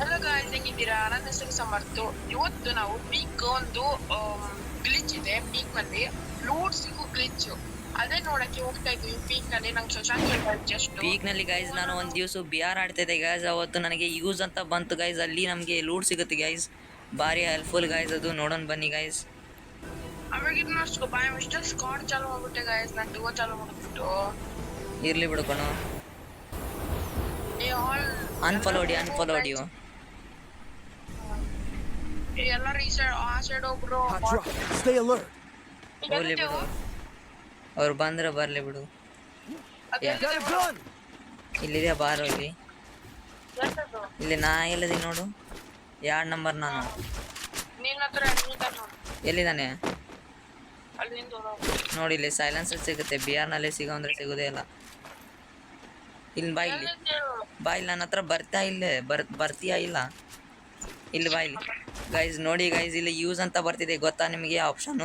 Hello guys, ಹೆಂಗಿದ್ದೀರಾ? ನನ್ನ ಹೆಸರು ಸಮರ್ಥು. ಇವತ್ತು ನಾವು ಪೀಕ್ ಒಂದು ಗ್ಲಿಚ್ ಇದೆ. ಪೀಕ್ ನಲ್ಲಿ ಲೂಟ್ ಸಿಗೋ ಗ್ಲಿಚ್, ಅದೇ ನೋಡಕ್ಕೆ ಹೋಗ್ತಾ ಇದ್ವಿ. ಪೀಕ್ ನಲ್ಲಿ ನಂಗೆ ಶಶಾಂಕ್ ಜಸ್ಟ್ ಪೀಕ್ ನಲ್ಲಿ ಗೈಸ್ ನಾನು ಒಂದ್ ದಿವಸ ಬಿಆರ್ ಆಡ್ತಿದ್ದೆ ಗೈಸ್. ಅವತ್ತು ನನಗೆ ಯೂಸ್ ಅಂತ ಬಂತು ಗೈಸ್. ಅಲ್ಲಿ ನಮಗೆ ಲೂಟ್ ಸಿಗುತ್ತೆ ಗೈಸ್, ಭಾರಿ ಹೆಲ್ಪ್ಫುಲ್ ಗೈಸ್. ಅದು ನೋಡೋಣ ಬನ್ನಿ ಗೈಸ್. ಅವಾಗಿನ ಬಾಯ್ ಮಿಸ್ಟರ್ ಸ್ಕಾಡ್ ಚಾಲು ಮಾಡ್ಬಿಟ್ಟೆ ಗಾಯ್ಸ್. ನಾನು ಡುವೋ ಚಾಲು ಮಾಡ್ಬಿಟ್ಟು ಇರ್ಲಿ ಬಿಡ್ಕೊಣ. ಅನ್ಫಾಲೋ ಹೊಡಿಯೋ. ಎಲ್ಲರೂ ಈ ಸೈಡ್ ಆ ಸೈಡ್ ಒಬ್ರು ಹೋಗ್ಲಿ ಬಿಡು, ಅವ್ರು ಬಂದ್ರೆ ಬರ್ಲಿ ಬಿಡು. ಇಲ್ಲಿದೆ ಬಾರೋ. ಇಲ್ಲಿ ನಾ ಎಲ್ಲದಿ ನೋಡು, 2 ನಂಬರ್ ನಾನು. ಎಲ್ಲಿದ್ದಾನೆ ನೋಡಿ. ಇಲ್ಲಿ ಸೈಲೆನ್ಸರ್ ಸಿಗುತ್ತೆ, ಬಿಆರ್ ನಲ್ಲಿ ಸಿಗೋ ಅಂದ್ರೆ ಸಿಗೋದೇ ಇಲ್ಲ. ಇಲ್ಲಿ ಬಾ, ಇಲ್ಲಿ ಬಾ, ಇಲ್ಲಿ ನನ್ನ ಹತ್ರ ಬರ್ತೀಯಾ ಇಲ್ಲ? ಇಲ್ಲಿ ಬಾ ಇಲ್ಲಿ ಗೈಸ್. ನೋಡಿ ಗೈಸ್, ಇಲ್ಲಿ ಯೂಸ್ ಅಂತ ಬರ್ತಿದೆ, ಗೊತ್ತಾ ನಿಮಗೆ ಆಪ್ಷನ್?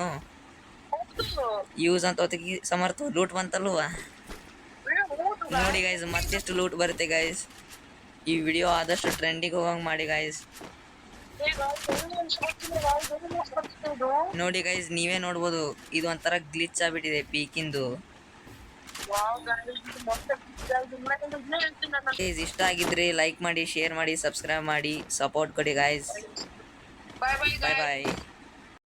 ಯೂಸ್ ಅಂತ ಹೊತ್ತಿಗೆ ಸಮರ್ಥ ಲೂಟ್ ಬಂತಲ್ವ? ನೋಡಿ ಗೈಸ್, ಮತ್ತೆಷ್ಟು ಲೂಟ್ ಬರುತ್ತೆ ಗೈಸ್. ಈ ವಿಡಿಯೋ ಆದಷ್ಟು ಟ್ರೆಂಡಿಗೆ ಹೋಗಂಗ್ ಮಾಡಿ ಗೈಸ್. ನೋಡಿ ಗೈಸ್, ನೀವೇ ನೋಡ್ಬೋದು, ಇದು ಒಂಥರ ಗ್ಲಿಚ್ ಆಗ್ಬಿಟ್ಟಿದೆ ಪೀಕಿಂದು. ಗೈಸ್, ಇಷ್ಟ ಆಗಿದ್ರೆ ಲೈಕ್ ಮಾಡಿ, ಶೇರ್ ಮಾಡಿ, ಸಬ್ಸ್ಕ್ರೈಬ್ ಮಾಡಿ, ಸಪೋರ್ಟ್ ಕೊಡಿ ಗೈಸ್. ಬಾಯ್ ಬಾಯ್ ಬಾಯ್.